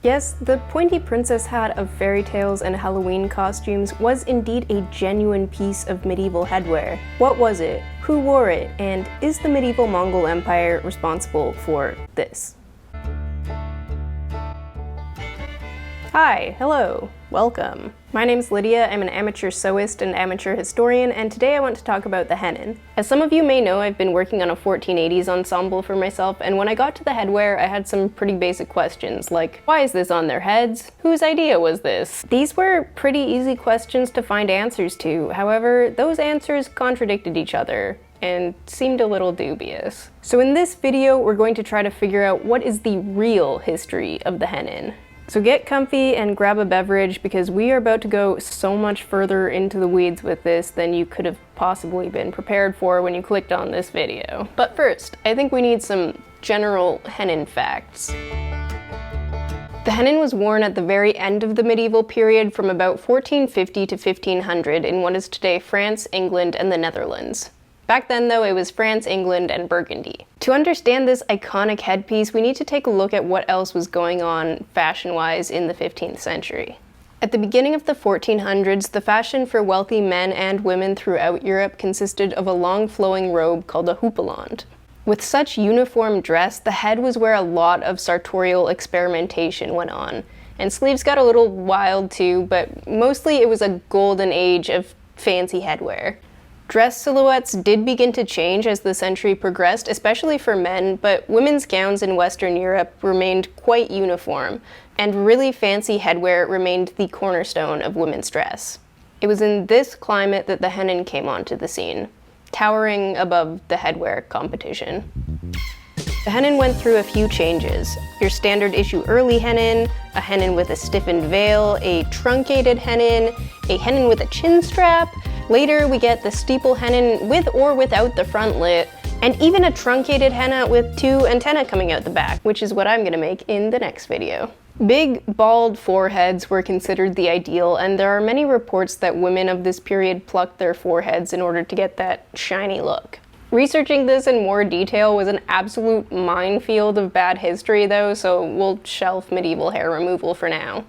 Yes, the pointy princess hat of fairy tales and Halloween costumes was indeed a genuine piece of medieval headwear. What was it? Who wore it? And is the medieval Mongol Empire responsible for this? Hi, hello, welcome. My name's Lydia, I'm an amateur sewist and amateur historian, and today I want to talk about the Hennin. As some of you may know, I've been working on a 1480s ensemble for myself, and when I got to the headwear, I had some pretty basic questions, like, why is this on their heads? Whose idea was this? These were pretty easy questions to find answers to, however, those answers contradicted each other and seemed a little dubious. So in this video, we're going to try to figure out what is the real history of the Hennin. So get comfy and grab a beverage because we are about to go so much further into the weeds with this than you could have possibly been prepared for when you clicked on this video. But first, I think we need some general Hennin facts. The Hennin was worn at the very end of the medieval period from about 1450 to 1500 in what is today France, England, and the Netherlands. Back then, though, it was France, England, and Burgundy. To understand this iconic headpiece, we need to take a look at what else was going on fashion-wise in the 15th century. At the beginning of the 1400s, the fashion for wealthy men and women throughout Europe consisted of a long flowing robe called a houppelande. With such uniform dress, the head was where a lot of sartorial experimentation went on. And sleeves got a little wild too, but mostly it was a golden age of fancy headwear. Dress silhouettes did begin to change as the century progressed, especially for men, but women's gowns in Western Europe remained quite uniform, and really fancy headwear remained the cornerstone of women's dress. It was in this climate that the Hennin came onto the scene, towering above the headwear competition. The Hennin went through a few changes. Your standard issue early Hennin, a Hennin with a stiffened veil, a truncated Hennin, a Hennin with a chin strap. Later, we get the steeple Hennin with or without the frontlet, and even a truncated henna with two antennae coming out the back, which is what I'm gonna make in the next video. Big, bald foreheads were considered the ideal, and there are many reports that women of this period plucked their foreheads in order to get that shiny look. Researching this in more detail was an absolute minefield of bad history though, so we'll shelf medieval hair removal for now.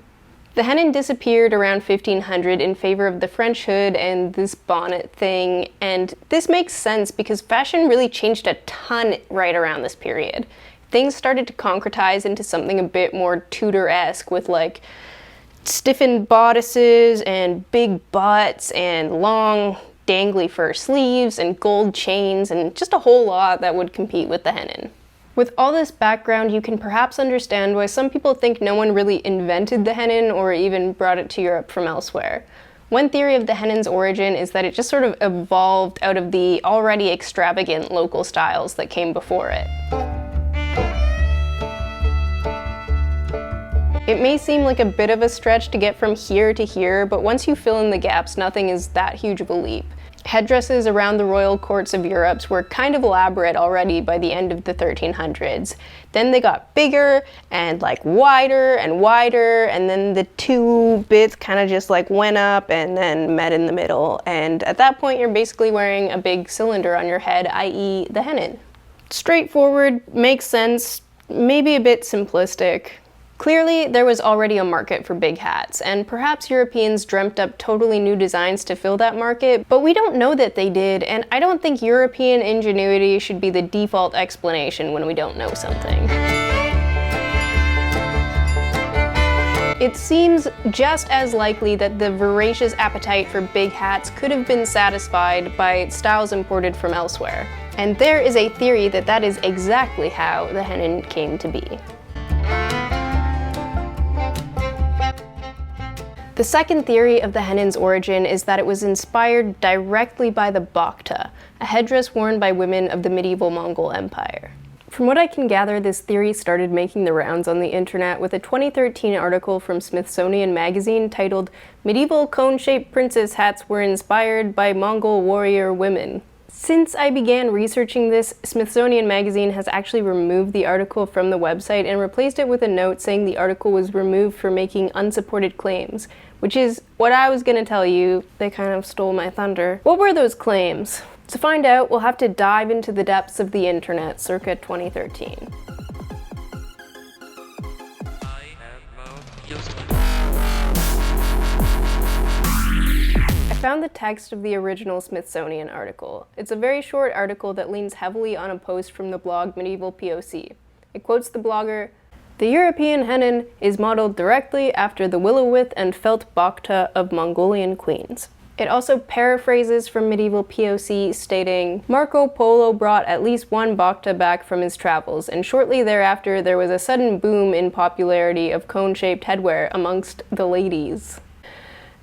The Hennin disappeared around 1500 in favor of the French hood and this bonnet thing, and this makes sense because fashion really changed a ton right around this period. Things started to concretize into something a bit more Tudor-esque with like stiffened bodices and big butts and long dangly fur sleeves and gold chains and just a whole lot that would compete with the Hennin. With all this background, you can perhaps understand why some people think no one really invented the Hennin or even brought it to Europe from elsewhere. One theory of the Hennin's origin is that it just sort of evolved out of the already extravagant local styles that came before it. It may seem like a bit of a stretch to get from here to here, but once you fill in the gaps, nothing is that huge of a leap. Headdresses around the royal courts of Europe were kind of elaborate already by the end of the 1300s. Then they got bigger and like wider, and then the two bits kind of just like went up and then met in the middle. And at that point, you're basically wearing a big cylinder on your head, i.e. the Hennin. Straightforward, makes sense, maybe a bit simplistic. Clearly, there was already a market for big hats, and perhaps Europeans dreamt up totally new designs to fill that market, but we don't know that they did, and I don't think European ingenuity should be the default explanation when we don't know something. It seems just as likely that the voracious appetite for big hats could have been satisfied by styles imported from elsewhere. And there is a theory that that is exactly how the Hennin came to be. The second theory of the Hennin's origin is that it was inspired directly by the Boqta, a headdress worn by women of the medieval Mongol Empire. From what I can gather, this theory started making the rounds on the internet with a 2013 article from Smithsonian Magazine titled "Medieval Cone-Shaped Princess Hats Were Inspired by Mongol Warrior Women." Since I began researching this, Smithsonian Magazine has actually removed the article from the website and replaced it with a note saying the article was removed for making unsupported claims, which is what I was gonna tell you. They kind of stole my thunder. What were those claims? To find out, we'll have to dive into the depths of the internet circa 2013. I found the text of the original Smithsonian article. It's a very short article that leans heavily on a post from the blog Medieval POC. It quotes the blogger, "The European Hennin is modeled directly after the willow-width and felt Boqta of Mongolian queens." It also paraphrases from Medieval POC, stating, "Marco Polo brought at least one Boqta back from his travels, and shortly thereafter there was a sudden boom in popularity of cone-shaped headwear amongst the ladies."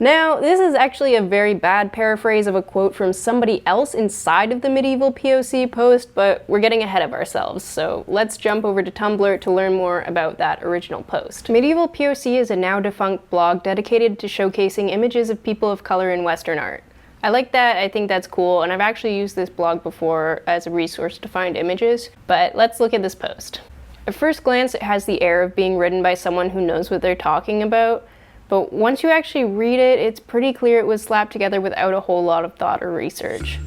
Now, this is actually a very bad paraphrase of a quote from somebody else inside of the Medieval POC post, but we're getting ahead of ourselves, so let's jump over to Tumblr to learn more about that original post. Medieval POC is a now defunct blog dedicated to showcasing images of people of color in Western art. I like that, I think that's cool, and I've actually used this blog before as a resource to find images, but let's look at this post. At first glance, it has the air of being written by someone who knows what they're talking about, but once you actually read it, it's pretty clear it was slapped together without a whole lot of thought or research.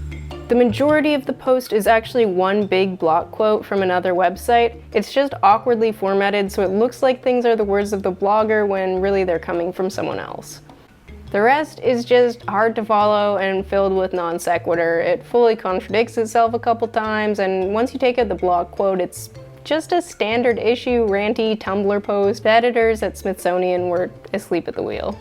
The majority of the post is actually one big block quote from another website. It's just awkwardly formatted, so it looks like things are the words of the blogger when really they're coming from someone else. The rest is just hard to follow and filled with non sequitur. It fully contradicts itself a couple times, and once you take out the block quote, it's just a standard issue ranty Tumblr post. The editors at Smithsonian were asleep at the wheel.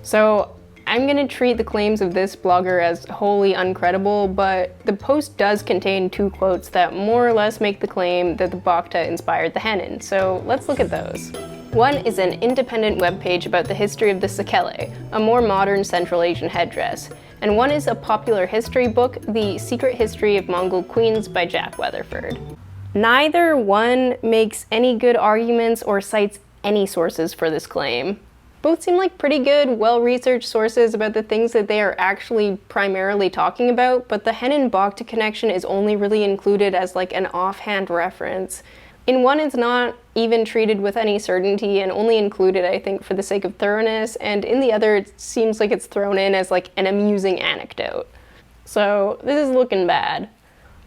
So I'm gonna treat the claims of this blogger as wholly uncredible, but the post does contain two quotes that more or less make the claim that the Boqta inspired the Hennin, so let's look at those. One is an independent webpage about the history of the sekele, a more modern Central Asian headdress, and one is a popular history book, The Secret History of Mongol Queens by Jack Weatherford. Neither one makes any good arguments or cites any sources for this claim. Both seem like pretty good, well-researched sources about the things that they are actually primarily talking about, but the Hennin-Boqta connection is only really included as like an offhand reference. In one, it's not even treated with any certainty and only included, I think, for the sake of thoroughness, and in the other, it seems like it's thrown in as like an amusing anecdote. So this is looking bad.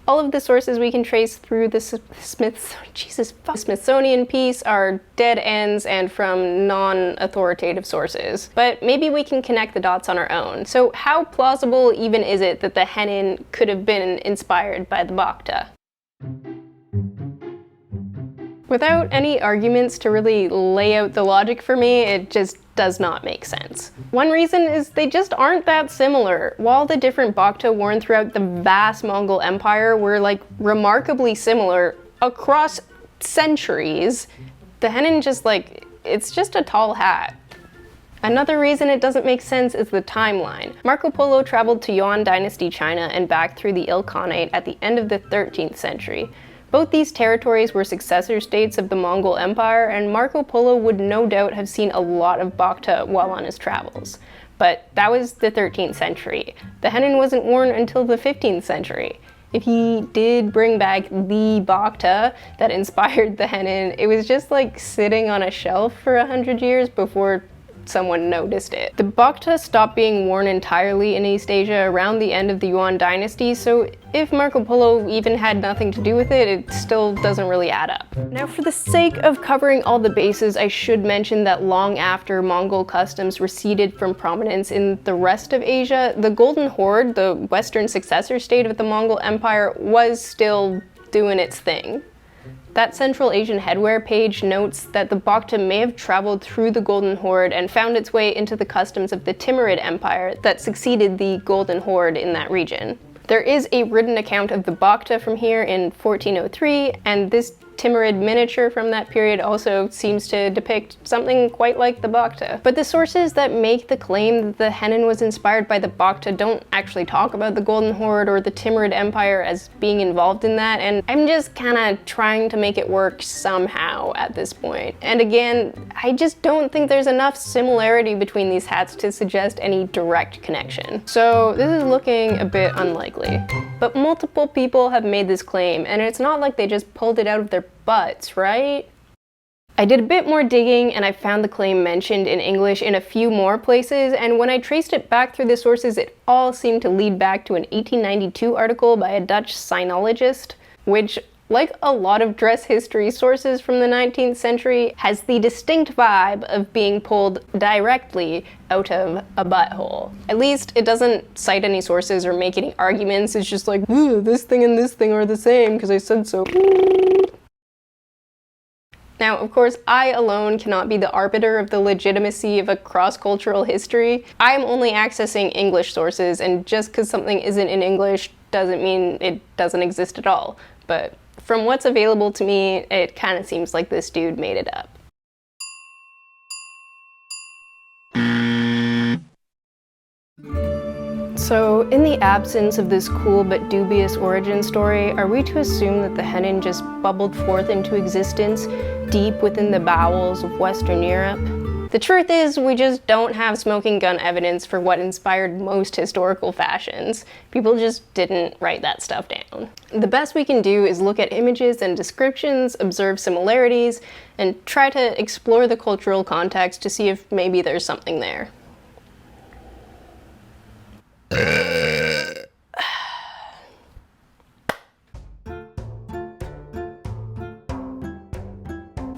All of the sources we can trace through the Smithsonian piece are dead ends and from non-authoritative sources. But maybe we can connect the dots on our own. So how plausible even is it that the Hennin could have been inspired by the Boqta? Without any arguments to really lay out the logic for me, it just does not make sense. One reason is they just aren't that similar. While the different Boqta worn throughout the vast Mongol Empire were like remarkably similar across centuries, the Hennin it's just a tall hat. Another reason it doesn't make sense is the timeline. Marco Polo traveled to Yuan Dynasty China and back through the Il Khanate at the end of the 13th century. Both these territories were successor states of the Mongol Empire, and Marco Polo would no doubt have seen a lot of Boqta while on his travels. But that was the 13th century. The Hennin wasn't worn until the 15th century. If he did bring back the Boqta that inspired the Hennin, it was just like sitting on a shelf for 100 years before someone noticed it. The Boqta stopped being worn entirely in East Asia around the end of the Yuan dynasty, so if Marco Polo even had nothing to do with it, it still doesn't really add up. Now, for the sake of covering all the bases, I should mention that long after Mongol customs receded from prominence in the rest of Asia, the Golden Horde, the western successor state of the Mongol Empire, was still doing its thing. That Central Asian headwear page notes that the Boqta may have traveled through the Golden Horde and found its way into the customs of the Timurid Empire that succeeded the Golden Horde in that region. There is a written account of the Boqta from here in 1403, and this Timurid miniature from that period also seems to depict something quite like the Boqta. But the sources that make the claim that the Hennin was inspired by the Boqta don't actually talk about the Golden Horde or the Timurid Empire as being involved in that, and I'm just kinda trying to make it work somehow at this point. And again, I just don't think there's enough similarity between these hats to suggest any direct connection. So this is looking a bit unlikely. But multiple people have made this claim, and it's not like they just pulled it out of their butts, right? I did a bit more digging and I found the claim mentioned in English in a few more places, and when I traced it back through the sources, it all seemed to lead back to an 1892 article by a Dutch sinologist, which like a lot of dress history sources from the 19th century, has the distinct vibe of being pulled directly out of a butthole. At least it doesn't cite any sources or make any arguments. It's just like, this thing and this thing are the same because I said so. Now, of course, I alone cannot be the arbiter of the legitimacy of a cross-cultural history. I'm only accessing English sources, and just because something isn't in English doesn't mean it doesn't exist at all. But from what's available to me, it kind of seems like this dude made it up. So, in the absence of this cool but dubious origin story, are we to assume that the Hennin just bubbled forth into existence deep within the bowels of Western Europe? The truth is, we just don't have smoking gun evidence for what inspired most historical fashions. People just didn't write that stuff down. The best we can do is look at images and descriptions, observe similarities, and try to explore the cultural context to see if maybe there's something there.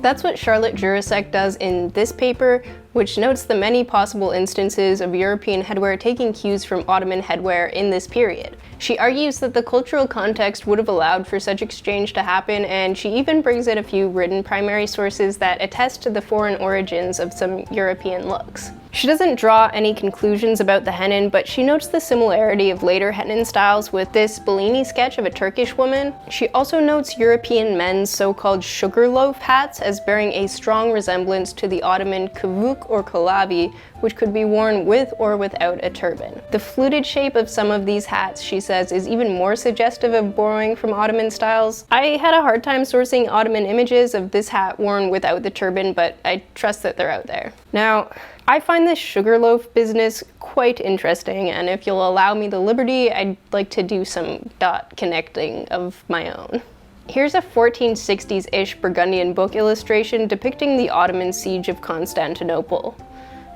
That's what Charlotte Jirousek does in this paper, which notes the many possible instances of European headwear taking cues from Ottoman headwear in this period. She argues that the cultural context would have allowed for such exchange to happen, and she even brings in a few written primary sources that attest to the foreign origins of some European looks. She doesn't draw any conclusions about the Hennin, but she notes the similarity of later Hennin styles with this Bellini sketch of a Turkish woman. She also notes European men's so-called sugarloaf hats as bearing a strong resemblance to the Ottoman kavuk or kalabi, which could be worn with or without a turban. The fluted shape of some of these hats, she says, is even more suggestive of borrowing from Ottoman styles. I had a hard time sourcing Ottoman images of this hat worn without the turban, but I trust that they're out there. Now, I find this sugarloaf business quite interesting, and if you'll allow me the liberty, I'd like to do some dot connecting of my own. Here's a 1460s-ish Burgundian book illustration depicting the Ottoman siege of Constantinople.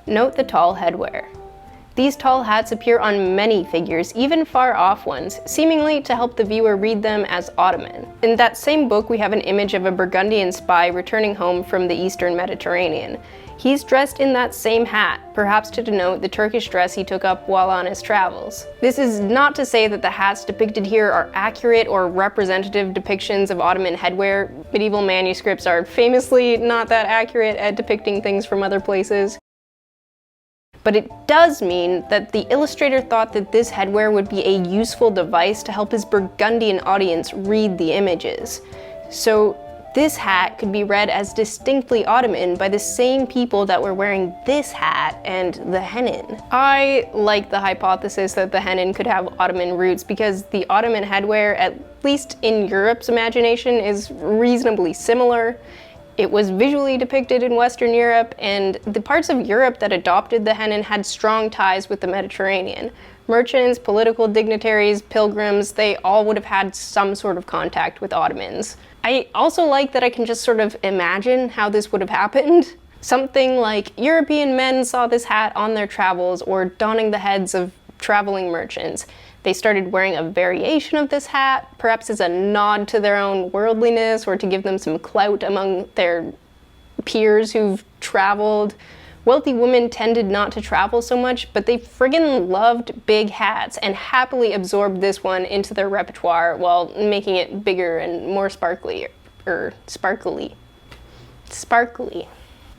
Note the tall headwear. These tall hats appear on many figures, even far-off ones, seemingly to help the viewer read them as Ottoman. In that same book, we have an image of a Burgundian spy returning home from the Eastern Mediterranean. He's dressed in that same hat, perhaps to denote the Turkish dress he took up while on his travels. This is not to say that the hats depicted here are accurate or representative depictions of Ottoman headwear. Medieval manuscripts are famously not that accurate at depicting things from other places. But it does mean that the illustrator thought that this headwear would be a useful device to help his Burgundian audience read the images. So this hat could be read as distinctly Ottoman by the same people that were wearing this hat and the Hennin. I like the hypothesis that the Hennin could have Ottoman roots because the Ottoman headwear, at least in Europe's imagination, is reasonably similar. It was visually depicted in Western Europe, and the parts of Europe that adopted the Hennin had strong ties with the Mediterranean. Merchants, political dignitaries, pilgrims, they all would have had some sort of contact with Ottomans. I also like that I can just sort of imagine how this would have happened. Something like European men saw this hat on their travels or donning the heads of traveling merchants. They started wearing a variation of this hat, perhaps as a nod to their own worldliness or to give them some clout among their peers who've traveled. Wealthy women tended not to travel so much, but they friggin' loved big hats and happily absorbed this one into their repertoire while making it bigger and more sparkly. Sparkly.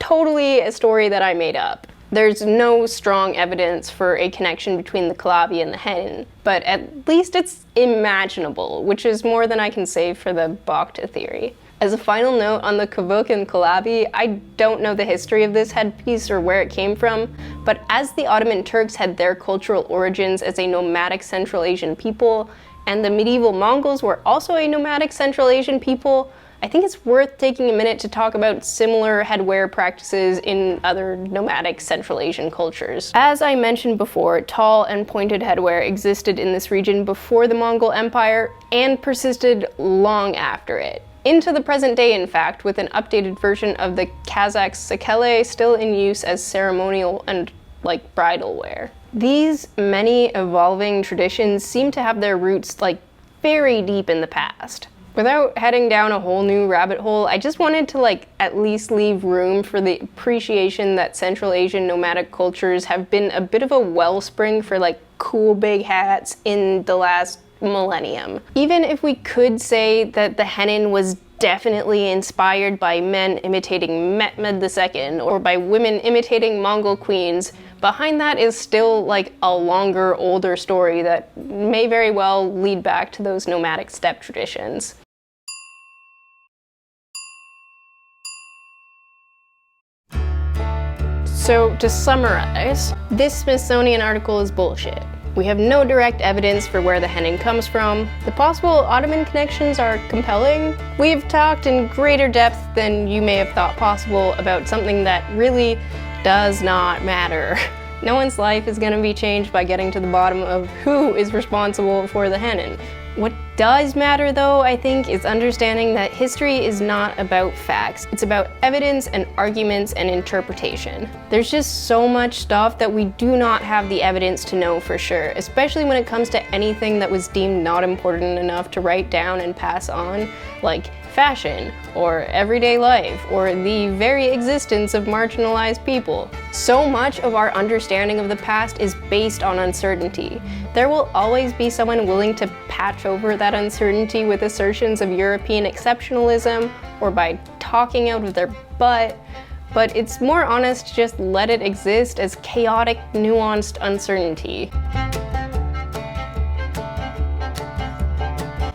Totally a story that I made up. There's no strong evidence for a connection between the Calabi and the Hennin, but at least it's imaginable, which is more than I can say for the Boqta Theory. As a final note on the kavuk and Calabi, I don't know the history of this headpiece or where it came from, but as the Ottoman Turks had their cultural origins as a nomadic Central Asian people, and the medieval Mongols were also a nomadic Central Asian people, I think it's worth taking a minute to talk about similar headwear practices in other nomadic Central Asian cultures. As I mentioned before, tall and pointed headwear existed in this region before the Mongol Empire and persisted long after it. Into the present day, in fact, with an updated version of the Kazakh sakele still in use as ceremonial and bridal wear. These many evolving traditions seem to have their roots very deep in the past. Without heading down a whole new rabbit hole, I just wanted to like at least leave room for the appreciation that Central Asian nomadic cultures have been a bit of a wellspring for like cool big hats in the last millennium. Even if we could say that the Hennin was definitely inspired by men imitating Mehmed II or by women imitating Mongol queens, behind that is still like a longer, older story that may very well lead back to those nomadic steppe traditions. So to summarize, this Smithsonian article is bullshit. We have no direct evidence for where the Hennin comes from. The possible Ottoman connections are compelling. We've talked in greater depth than you may have thought possible about something that really does not matter. No one's life is going to be changed by getting to the bottom of who is responsible for the Hennin. What does matter though, I think, is understanding that history is not about facts. It's about evidence and arguments and interpretation. There's just so much stuff that we do not have the evidence to know for sure, especially when it comes to anything that was deemed not important enough to write down and pass on, like fashion, or everyday life, or the very existence of marginalized people. So much of our understanding of the past is based on uncertainty. There will always be someone willing to patch over that uncertainty with assertions of European exceptionalism, or by talking out of their butt, but it's more honest to just let it exist as chaotic, nuanced uncertainty.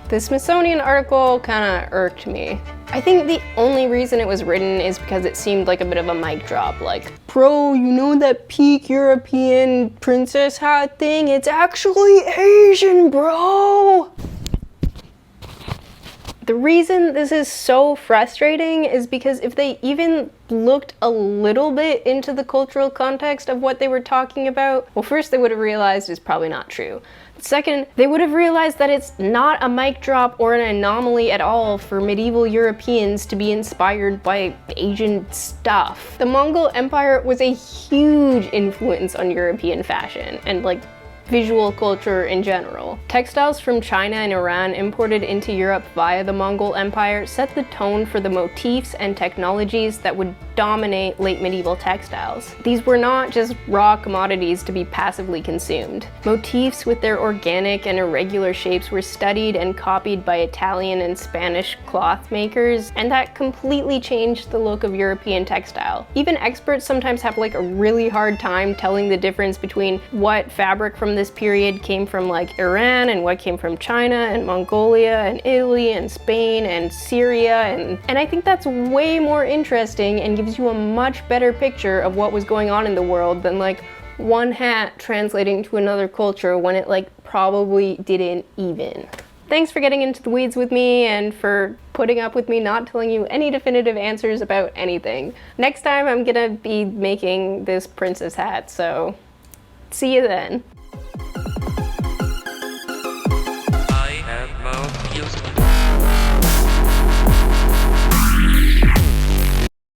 The Smithsonian article kinda irked me. I think the only reason it was written is because it seemed like a bit of a mic drop, like, bro, you know that peak European princess hat thing? It's actually Asian, bro! The reason this is so frustrating is because if they even looked a little bit into the cultural context of what they were talking about, well, first they would have realized it's probably not true. Second, they would have realized that it's not a mic drop or an anomaly at all for medieval Europeans to be inspired by Asian stuff. The Mongol Empire was a huge influence on European fashion and like visual culture in general. Textiles from China and Iran imported into Europe via the Mongol Empire set the tone for the motifs and technologies that would dominate late medieval textiles. These were not just raw commodities to be passively consumed. Motifs with their organic and irregular shapes were studied and copied by Italian and Spanish cloth makers, and that completely changed the look of European textile. Even experts sometimes have like a really hard time telling the difference between what fabric from this period came from like Iran and what came from China and Mongolia and Italy and Spain and Syria, and I think that's way more interesting and gives you a much better picture of what was going on in the world than like one hat translating to another culture when it like probably didn't even. Thanks for getting into the weeds with me and for putting up with me not telling you any definitive answers about anything. Next time I'm gonna be making this princess hat, so see you then. I am most useless.